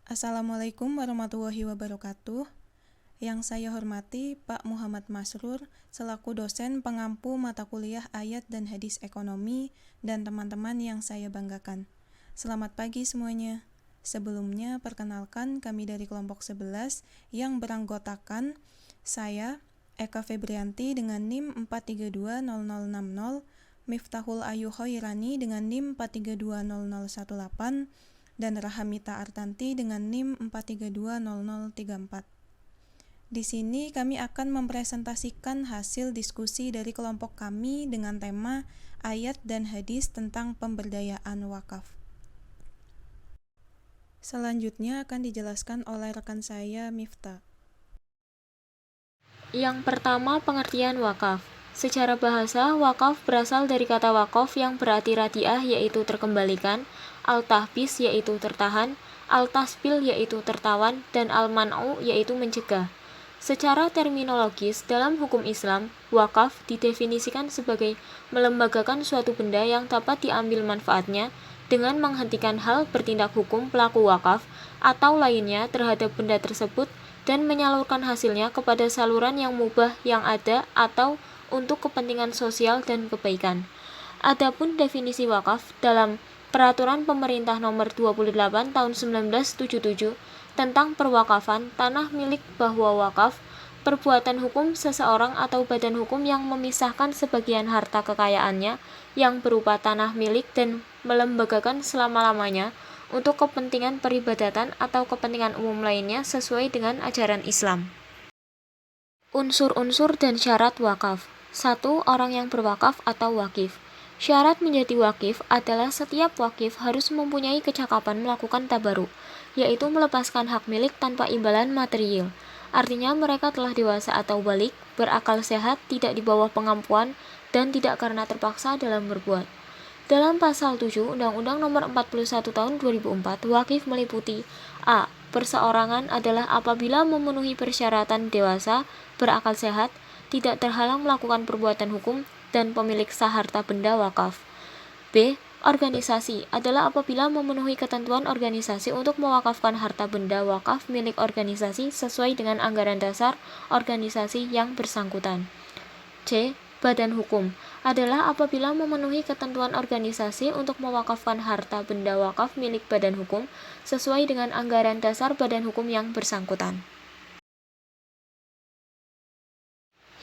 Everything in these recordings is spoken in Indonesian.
Assalamualaikum warahmatullahi wabarakatuh. Yang saya hormati Pak Muhammad Masrur selaku dosen pengampu mata kuliah ayat dan hadis ekonomi dan teman-teman yang saya banggakan. Selamat pagi semuanya. Sebelumnya perkenalkan kami dari kelompok 11 yang beranggotakan saya Eka Febrianti dengan NIM 4320060, Miftahul Ayu Khairani dengan NIM 4320018, dan Rahamita Artanti dengan NIM 4320034. Di sini kami akan mempresentasikan hasil diskusi dari kelompok kami dengan tema ayat dan hadis tentang pemberdayaan wakaf. Selanjutnya akan dijelaskan oleh rekan saya, Miftah. Yang pertama, pengertian wakaf. Secara bahasa, wakaf berasal dari kata wakof yang berarti radiah yaitu terkembalikan, al-tahbis yaitu tertahan, al-tasbil yaitu tertawan, dan al-man'u yaitu mencegah. Secara terminologis, dalam hukum Islam, wakaf didefinisikan sebagai melembagakan suatu benda yang dapat diambil manfaatnya dengan menghentikan hal bertindak hukum pelaku wakaf atau lainnya terhadap benda tersebut dan menyalurkan hasilnya kepada saluran yang mubah yang ada atau untuk kepentingan sosial dan kebaikan. Adapun definisi wakaf dalam Peraturan Pemerintah Nomor 28 Tahun 1977 tentang perwakafan tanah milik bahwa wakaf perbuatan hukum seseorang atau badan hukum yang memisahkan sebagian harta kekayaannya yang berupa tanah milik dan melembagakan selama-lamanya untuk kepentingan peribadatan atau kepentingan umum lainnya sesuai dengan ajaran Islam. Unsur-unsur dan syarat wakaf. 1. Orang yang berwakaf atau wakif. Syarat menjadi wakif adalah setiap wakif harus mempunyai kecakapan melakukan tabaruk, yaitu melepaskan hak milik tanpa imbalan material. Artinya mereka telah dewasa atau balik, berakal sehat, tidak di bawah pengampuan, dan tidak karena terpaksa dalam berbuat. Dalam pasal 7 Undang-Undang Nomor 41 Tahun 2004, wakif meliputi A. Perseorangan adalah apabila memenuhi persyaratan dewasa, berakal sehat, tidak terhalang melakukan perbuatan hukum, dan pemilik sah harta benda wakaf. B. Organisasi adalah apabila memenuhi ketentuan organisasi untuk mewakafkan harta benda wakaf milik organisasi sesuai dengan anggaran dasar organisasi yang bersangkutan. C. Badan hukum adalah apabila memenuhi ketentuan organisasi untuk mewakafkan harta benda wakaf milik badan hukum sesuai dengan anggaran dasar badan hukum yang bersangkutan.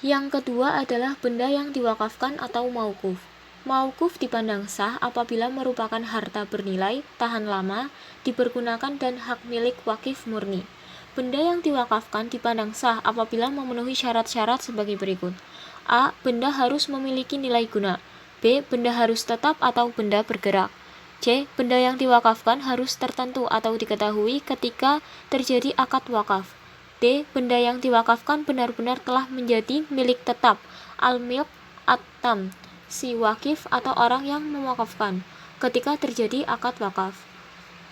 Yang kedua adalah benda yang diwakafkan atau mauquf. Mauquf dipandang sah apabila merupakan harta bernilai, tahan lama, dipergunakan dan hak milik wakif murni. Benda yang diwakafkan dipandang sah apabila memenuhi syarat-syarat sebagai berikut. A. Benda harus memiliki nilai guna. B. Benda harus tetap atau benda bergerak. C. Benda yang diwakafkan harus tertentu atau diketahui ketika terjadi akad wakaf. D. Benda yang diwakafkan benar-benar telah menjadi milik tetap, al-milk at-tam, si wakif atau orang yang mewakafkan, ketika terjadi akad wakaf.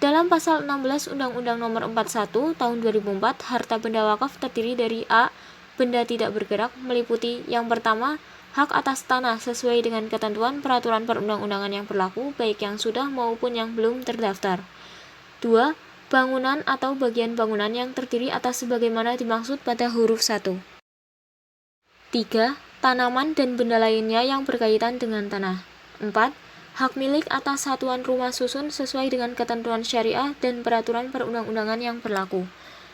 Dalam pasal 16 Undang-Undang Nomor 41 Tahun 2004, harta benda wakaf terdiri dari A. Benda tidak bergerak, meliputi yang pertama, hak atas tanah sesuai dengan ketentuan peraturan perundang-undangan yang berlaku, baik yang sudah maupun yang belum terdaftar. 2. Bangunan atau bagian bangunan yang terdiri atas sebagaimana dimaksud pada huruf 1. 3. Tanaman dan benda lainnya yang berkaitan dengan tanah. 4. Hak milik atas satuan rumah susun sesuai dengan ketentuan syariah dan peraturan perundang-undangan yang berlaku.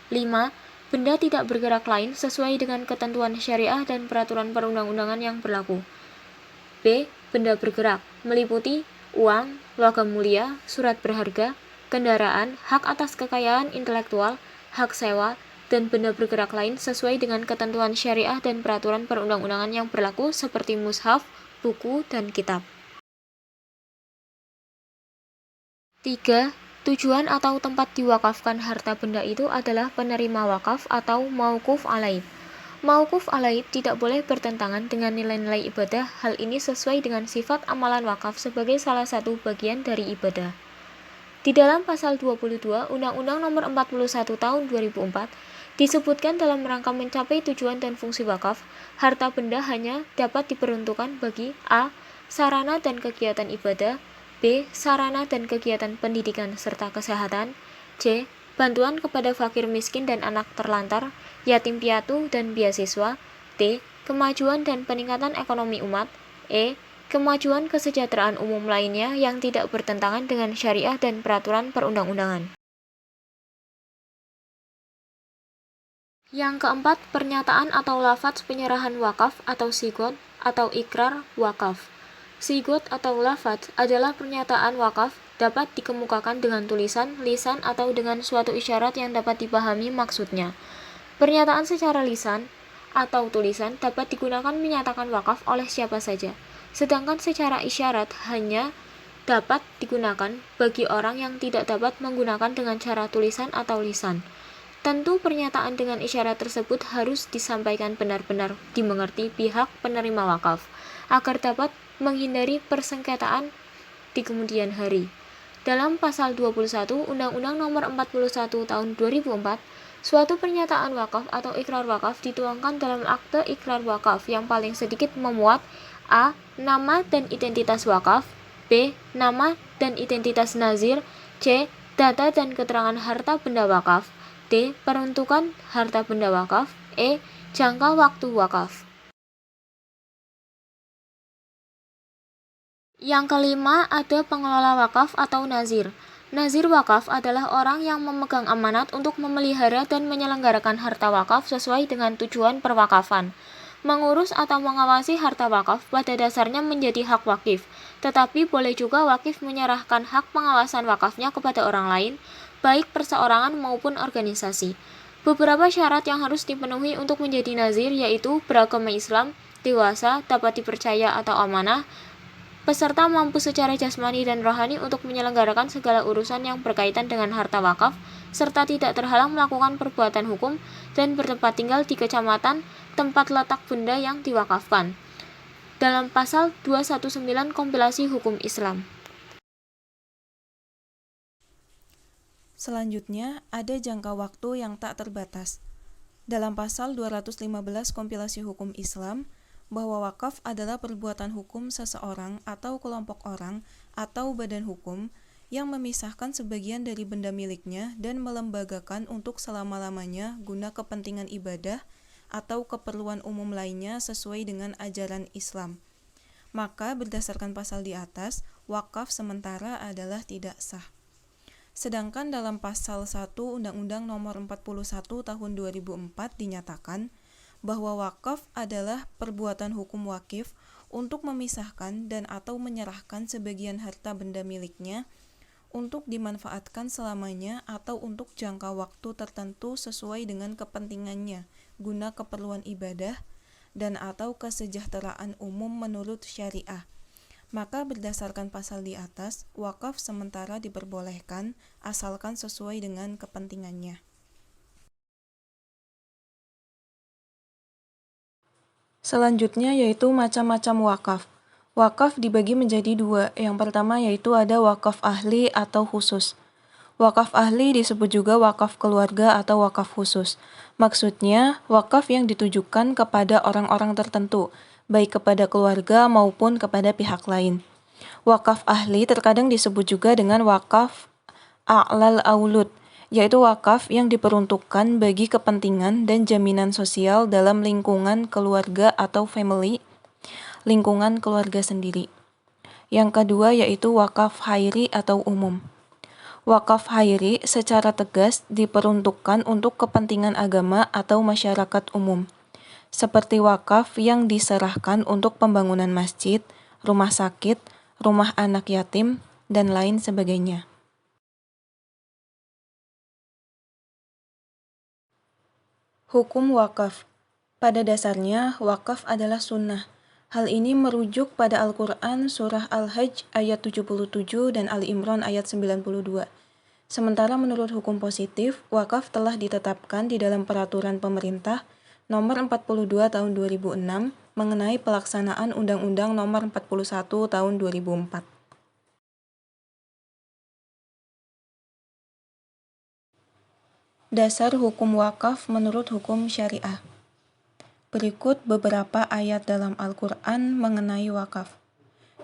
5. Benda tidak bergerak lain sesuai dengan ketentuan syariah dan peraturan perundang-undangan yang berlaku. B. Benda bergerak, meliputi uang, logam mulia, surat berharga, kendaraan, hak atas kekayaan intelektual, hak sewa, dan benda bergerak lain sesuai dengan ketentuan syariah dan peraturan perundang-undangan yang berlaku seperti mushaf, buku, dan kitab. 3. Tujuan atau tempat diwakafkan harta benda itu adalah penerima wakaf atau mauquf alaih. Mauquf alaih tidak boleh bertentangan dengan nilai-nilai ibadah. Hal ini sesuai dengan sifat amalan wakaf sebagai salah satu bagian dari ibadah. Di dalam pasal 22 Undang-Undang Nomor 41 Tahun 2004 disebutkan dalam rangka mencapai tujuan dan fungsi wakaf, harta benda hanya dapat diperuntukkan bagi A. Sarana dan kegiatan ibadah, B. Sarana dan kegiatan pendidikan serta kesehatan, C. bantuan kepada fakir miskin dan anak terlantar, yatim piatu dan beasiswa. D. Kemajuan dan peningkatan ekonomi umat. E. Kemajuan kesejahteraan umum lainnya yang tidak bertentangan dengan syariah dan peraturan perundang-undangan. Yang keempat, pernyataan atau lafadz penyerahan wakaf atau sigot atau ikrar wakaf. Sigot atau lafadz adalah pernyataan wakaf dapat dikemukakan dengan tulisan, lisan, atau dengan suatu isyarat yang dapat dipahami maksudnya. Pernyataan secara lisan atau tulisan dapat digunakan menyatakan wakaf oleh siapa saja, sedangkan secara isyarat hanya dapat digunakan bagi orang yang tidak dapat menggunakan dengan cara tulisan atau lisan. Tentu pernyataan dengan isyarat tersebut harus disampaikan benar-benar dimengerti pihak penerima wakaf, agar dapat menghindari persengketaan di kemudian hari. Dalam pasal 21 Undang-Undang Nomor 41 Tahun 2004, suatu pernyataan wakaf atau ikrar wakaf dituangkan dalam akte ikrar wakaf yang paling sedikit memuat A. Nama dan identitas wakaf, B. Nama dan identitas nazir, C. Data dan keterangan harta benda wakaf, D. Peruntukan harta benda wakaf, E. Jangka waktu wakaf. Yang kelima, ada pengelola wakaf atau nazir. Nazir wakaf adalah orang yang memegang amanat untuk memelihara dan menyelenggarakan harta wakaf sesuai dengan tujuan perwakafan. Mengurus atau mengawasi harta wakaf pada dasarnya menjadi hak wakif, tetapi boleh juga wakif menyerahkan hak pengawasan wakafnya kepada orang lain, baik perseorangan maupun organisasi. Beberapa syarat yang harus dipenuhi untuk menjadi nazir yaitu beragama Islam, dewasa, dapat dipercaya atau amanah, peserta mampu secara jasmani dan rohani untuk menyelenggarakan segala urusan yang berkaitan dengan harta wakaf, serta tidak terhalang melakukan perbuatan hukum dan bertempat tinggal di kecamatan tempat letak benda yang diwakafkan. Dalam pasal 219 Kompilasi Hukum Islam. Selanjutnya, ada jangka waktu yang tak terbatas. Dalam pasal 215 Kompilasi Hukum Islam, bahwa wakaf adalah perbuatan hukum seseorang atau kelompok orang atau badan hukum yang memisahkan sebagian dari benda miliknya dan melembagakan untuk selama-lamanya guna kepentingan ibadah atau keperluan umum lainnya sesuai dengan ajaran Islam. Maka berdasarkan pasal di atas, wakaf sementara adalah tidak sah. Sedangkan dalam pasal 1 Undang-Undang Nomor 41 Tahun 2004 dinyatakan bahwa wakaf adalah perbuatan hukum wakif untuk memisahkan dan atau menyerahkan sebagian harta benda miliknya untuk dimanfaatkan selamanya atau untuk jangka waktu tertentu sesuai dengan kepentingannya guna keperluan ibadah dan atau kesejahteraan umum menurut syariah. Maka berdasarkan pasal di atas, wakaf sementara diperbolehkan asalkan sesuai dengan kepentingannya. Selanjutnya yaitu macam-macam wakaf. Wakaf dibagi menjadi dua. Yang pertama yaitu ada wakaf ahli atau khusus. Wakaf ahli disebut juga wakaf keluarga atau wakaf khusus. Maksudnya, wakaf yang ditujukan kepada orang-orang tertentu, baik kepada keluarga maupun kepada pihak lain. Wakaf ahli terkadang disebut juga dengan wakaf a'lal aulud, yaitu wakaf yang diperuntukkan bagi kepentingan dan jaminan sosial dalam lingkungan keluarga atau family, lingkungan keluarga sendiri. Yang kedua yaitu wakaf khairi atau umum. Wakaf khairi secara tegas diperuntukkan untuk kepentingan agama atau masyarakat umum, seperti wakaf yang diserahkan untuk pembangunan masjid, rumah sakit, rumah anak yatim, dan lain sebagainya. Hukum wakaf. Pada dasarnya, wakaf adalah sunnah. Hal ini merujuk pada Al-Quran Surah Al-Hajj ayat 77 dan Al-Imran ayat 92. Sementara menurut hukum positif, wakaf telah ditetapkan di dalam peraturan pemerintah nomor 42 tahun 2006 mengenai pelaksanaan Undang-Undang nomor 41 tahun 2004. Dasar hukum wakaf menurut hukum syariah. Berikut beberapa ayat dalam Al-Quran mengenai wakaf.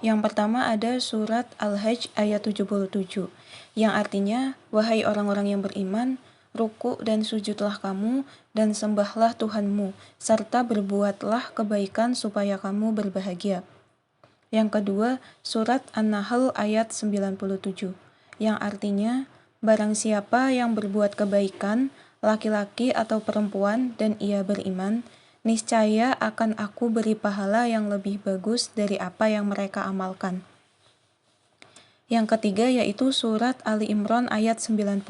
Yang pertama ada surat Al-Hajj ayat 77, yang artinya, wahai orang-orang yang beriman, ruku dan sujudlah kamu, dan sembahlah Tuhanmu, serta berbuatlah kebaikan supaya kamu berbahagia. Yang kedua, surat An-Nahl ayat 97, yang artinya, barang siapa yang berbuat kebaikan, laki-laki atau perempuan, dan ia beriman, niscaya akan aku beri pahala yang lebih bagus dari apa yang mereka amalkan. Yang ketiga yaitu surat Ali Imran ayat 92,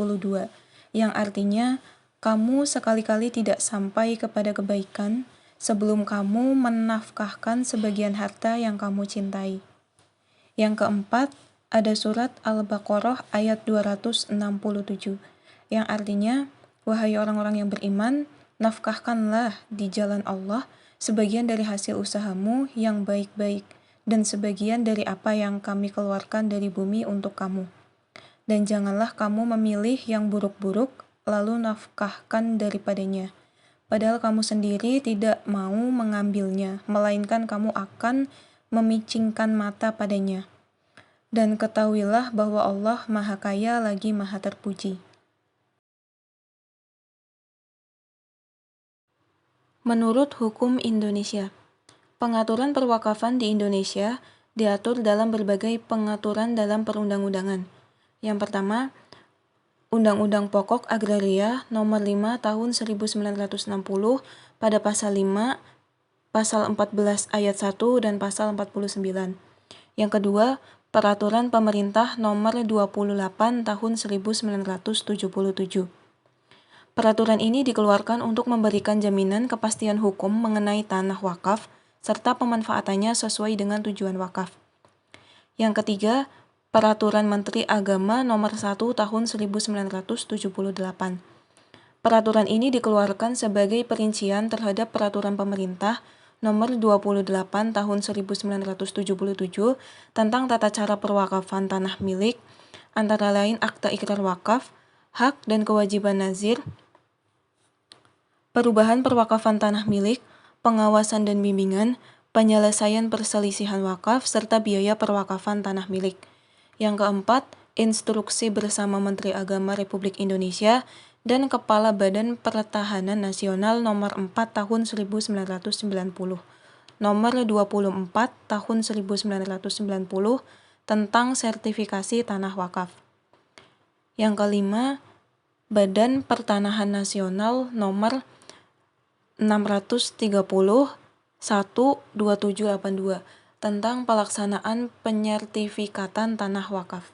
yang artinya, kamu sekali-kali tidak sampai kepada kebaikan sebelum kamu menafkahkan sebagian harta yang kamu cintai. Yang keempat, ada surat Al-Baqarah ayat 267, yang artinya, wahai orang-orang yang beriman, nafkahkanlah di jalan Allah sebagian dari hasil usahamu yang baik-baik, dan sebagian dari apa yang kami keluarkan dari bumi untuk kamu. Dan janganlah kamu memilih yang buruk-buruk, lalu nafkahkan daripadanya. Padahal kamu sendiri tidak mau mengambilnya, melainkan kamu akan memicingkan mata padanya. Dan ketahuilah bahwa Allah Maha Kaya lagi Maha Terpuji. Menurut hukum Indonesia, pengaturan perwakafan di Indonesia diatur dalam berbagai pengaturan dalam perundang-undangan. Yang pertama, Undang-Undang Pokok Agraria Nomor 5 Tahun 1960 pada Pasal 5, Pasal 14 Ayat 1 dan Pasal 49. Yang kedua, Peraturan Pemerintah Nomor 28 Tahun 1977. Peraturan ini dikeluarkan untuk memberikan jaminan kepastian hukum mengenai tanah wakaf serta pemanfaatannya sesuai dengan tujuan wakaf. Yang ketiga, Peraturan Menteri Agama Nomor 1 Tahun 1978. Peraturan ini dikeluarkan sebagai perincian terhadap Peraturan Pemerintah Nomor 28 Tahun 1977 tentang tata cara perwakafan tanah milik, antara lain akta ikrar wakaf, hak dan kewajiban nazir, perubahan perwakafan tanah milik, pengawasan dan bimbingan, penyelesaian perselisihan wakaf, serta biaya perwakafan tanah milik. Yang keempat, Instruksi Bersama Menteri Agama Republik Indonesia dan Kepala Badan Pertahanan Nasional Nomor 4 Tahun 1990, Nomor 24 Tahun 1990 tentang sertifikasi tanah wakaf. Yang kelima, Badan Pertanahan Nasional Nomor 630 12782 tentang pelaksanaan penyertifikatan tanah wakaf.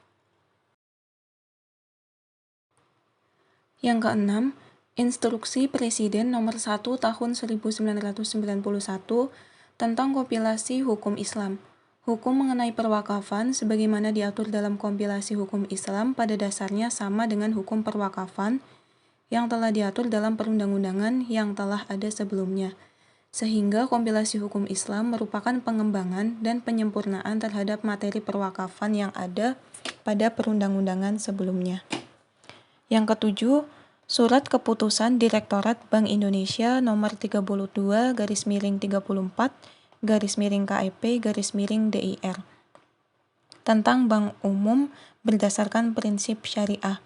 Yang keenam, Instruksi Presiden Nomor 1 Tahun 1991 tentang kompilasi hukum Islam. Hukum mengenai perwakafan sebagaimana diatur dalam kompilasi hukum Islam pada dasarnya sama dengan hukum perwakafan yang telah diatur dalam perundang-undangan yang telah ada sebelumnya, sehingga kompilasi hukum Islam merupakan pengembangan dan penyempurnaan terhadap materi perwakafan yang ada pada perundang-undangan sebelumnya. Yang ketujuh, Surat Keputusan Direktorat Bank Indonesia Nomor 32/34/KEP/DIR tentang Bank Umum berdasarkan prinsip syariah.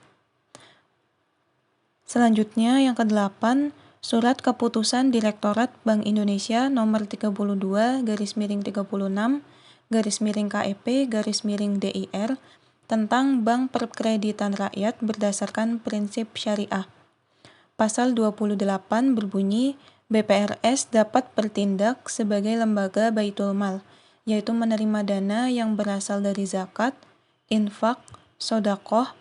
Selanjutnya, yang kedelapan, Surat Keputusan Direktorat Bank Indonesia Nomor 32/36/KEP/DIR tentang Bank Perkreditan Rakyat berdasarkan prinsip syariah. Pasal 28 berbunyi, BPRS dapat bertindak sebagai lembaga Baitul Mal, yaitu menerima dana yang berasal dari zakat, infak, sedekah,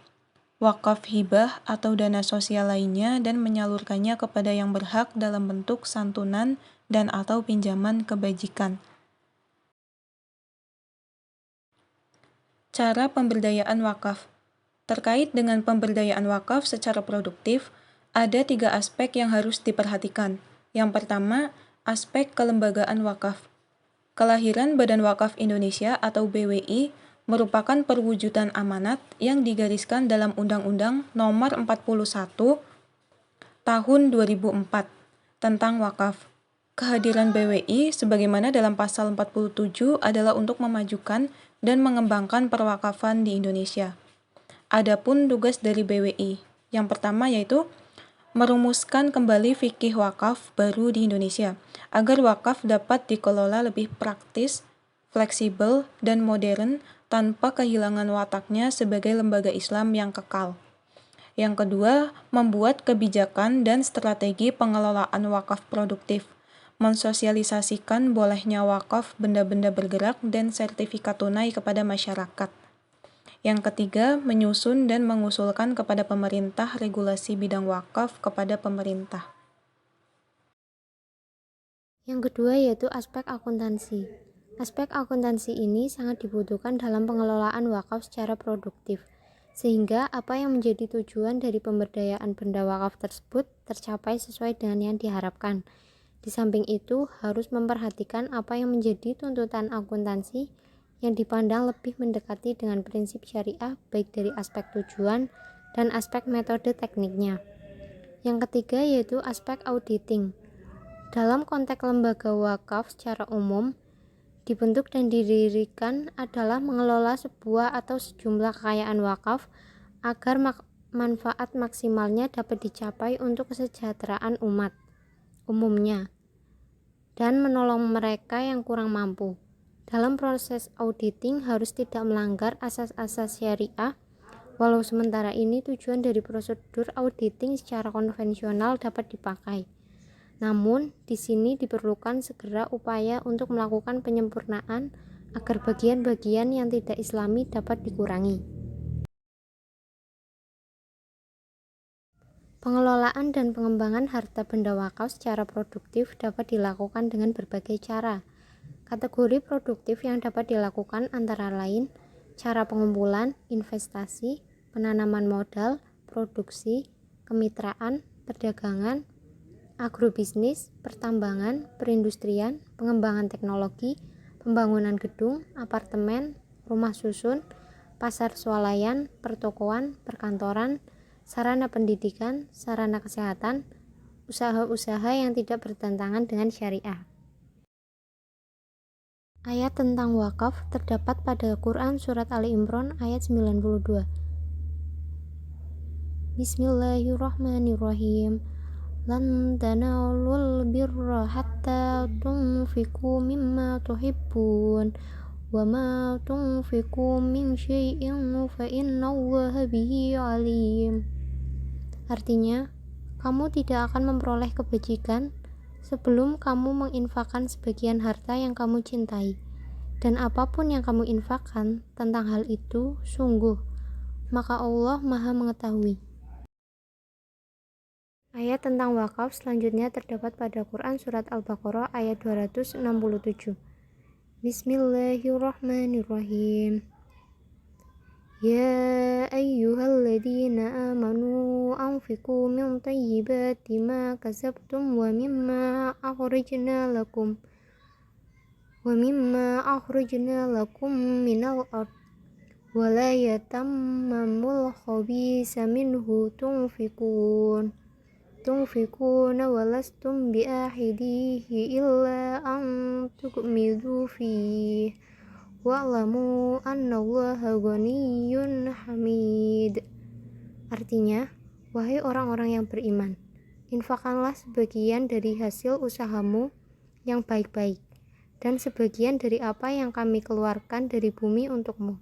wakaf hibah atau dana sosial lainnya dan menyalurkannya kepada yang berhak dalam bentuk santunan dan atau pinjaman kebajikan. Cara pemberdayaan wakaf. Terkait dengan pemberdayaan wakaf secara produktif, ada 3 aspek yang harus diperhatikan. Yang pertama, aspek kelembagaan wakaf. Kelahiran Badan Wakaf Indonesia atau BWI merupakan perwujudan amanat yang digariskan dalam Undang-Undang Nomor 41 Tahun 2004 tentang wakaf. Kehadiran BWI sebagaimana dalam pasal 47 adalah untuk memajukan dan mengembangkan perwakafan di Indonesia. Adapun tugas dari BWI, yang pertama yaitu merumuskan kembali fikih wakaf baru di Indonesia, agar wakaf dapat dikelola lebih praktis, fleksibel, dan modern tanpa kehilangan wataknya sebagai lembaga Islam yang kekal. Yang kedua, membuat kebijakan dan strategi pengelolaan wakaf produktif, mensosialisasikan bolehnya wakaf benda-benda bergerak dan sertifikat tunai kepada masyarakat. Yang ketiga, menyusun dan mengusulkan kepada pemerintah regulasi bidang wakaf kepada pemerintah. Yang kedua yaitu aspek akuntansi. Aspek akuntansi ini sangat dibutuhkan dalam pengelolaan wakaf secara produktif, sehingga apa yang menjadi tujuan dari pemberdayaan benda wakaf tersebut tercapai sesuai dengan yang diharapkan. Di samping itu, harus memperhatikan apa yang menjadi tuntutan akuntansi yang dipandang lebih mendekati dengan prinsip syariah, baik dari aspek tujuan dan aspek metode tekniknya. Yang ketiga yaitu aspek auditing. Dalam konteks lembaga wakaf secara umum, dibentuk dan didirikan adalah mengelola sebuah atau sejumlah kekayaan wakaf agar manfaat maksimalnya dapat dicapai untuk kesejahteraan umat umumnya dan menolong mereka yang kurang mampu. Dalam proses auditing harus tidak melanggar asas-asas syariah, walau sementara ini tujuan dari prosedur auditing secara konvensional dapat dipakai. Namun, di sini diperlukan segera upaya untuk melakukan penyempurnaan agar bagian-bagian yang tidak islami dapat dikurangi. Pengelolaan dan pengembangan harta benda wakaf secara produktif dapat dilakukan dengan berbagai cara. Kategori produktif yang dapat dilakukan antara lain cara pengumpulan, investasi, penanaman modal, produksi, kemitraan, perdagangan, agrobisnis, pertambangan, perindustrian, pengembangan teknologi, pembangunan gedung, apartemen, rumah susun, pasar swalayan, pertokoan, perkantoran, sarana pendidikan, sarana kesehatan, usaha-usaha yang tidak bertentangan dengan syariah. Ayat tentang wakaf terdapat pada Quran Surat Ali Imran ayat 92. Bismillahirrahmanirrahim. Lan tanalul birra hatta tunfiqu mimma tuhibbun wa ma tunfiqu min syai'in fa innallaha bihi alim. Artinya, kamu tidak akan memperoleh kebajikan sebelum kamu menginfakkan sebagian harta yang kamu cintai. Dan apapun yang kamu infakkan tentang hal itu, sungguh, maka Allah Maha Mengetahui. Ayat tentang wakaf selanjutnya terdapat pada Quran Surat Al-Baqarah ayat 267. Bismillahirrahmanirrahim. Ya ayyuhalladzina amanu anfiqu min thayyibati ma kasabtum wa mimma akhrajna lakum minal ard wa la yatammamul khabisa minhu tunfikuna wa lastum bi'ahidihi illa an tukmidu fihi wa'lamu annallaha ghaniyyun hamid. Artinya, wahai orang-orang yang beriman, infakkanlah sebagian dari hasil usahamu yang baik-baik dan sebagian dari apa yang kami keluarkan dari bumi untukmu.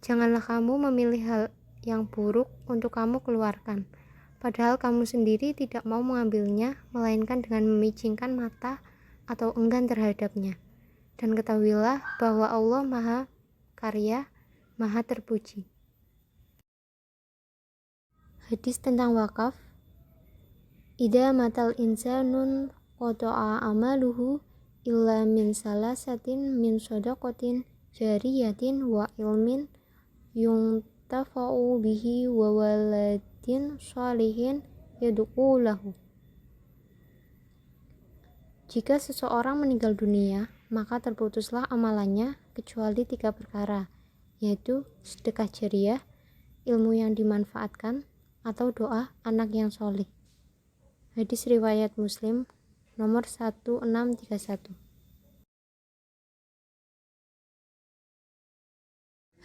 Janganlah kamu memilih hal yang buruk untuk kamu keluarkan, padahal kamu sendiri tidak mau mengambilnya, melainkan dengan memicingkan mata atau enggan terhadapnya. Dan ketahuilah bahwa Allah Maha Karya, Maha Terpuji. Hadis tentang wakaf. Idza matal insanun qata'a amaluhu illa min salasatin min shadaqatin jariyatin wa ilmin yuntafa'u bihi wa waladin shalihin yad'u lahu. Jika seseorang meninggal dunia, maka terputuslah amalannya kecuali 3 perkara, yaitu sedekah jariah, ilmu yang dimanfaatkan, atau doa anak yang soleh. Hadis riwayat Muslim nomor 1631.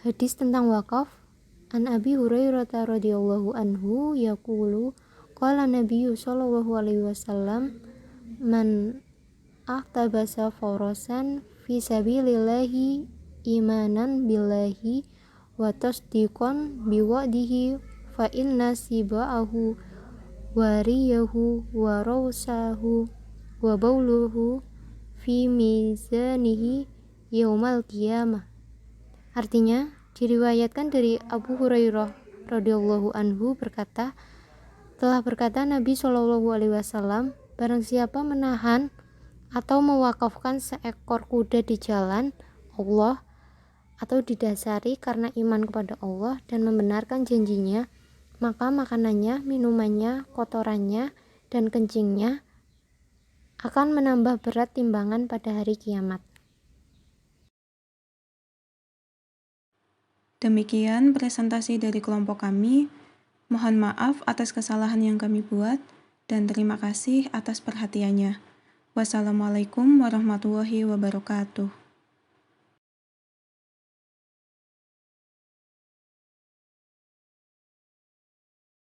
Hadis tentang wakaf. An Abi Hurairah radhiyallahu anhu yaqulu qala Nabiyyu sallallahu alaihi wasallam man ahtabasa farasan fi sabilillahi imanan billahi wa tasdiqan biwa'dihi fa inna sibaahu wariyahu wa rawsahu wa bauluhu fi mizanihi yaumal qiyamah. Artinya, diriwayatkan dari Abu Hurairah radhiyallahu anhu berkata, telah berkata Nabi Shallallahu alaihi wasallam, barang siapa menahan atau mewakafkan seekor kuda di jalan Allah atau didasari karena iman kepada Allah dan membenarkan janjinya, maka makanannya, minumannya, kotorannya, dan kencingnya akan menambah berat timbangan pada hari kiamat. Demikian presentasi dari kelompok kami. Mohon maaf atas kesalahan yang kami buat, dan terima kasih atas perhatiannya. Wassalamualaikum warahmatullahi wabarakatuh.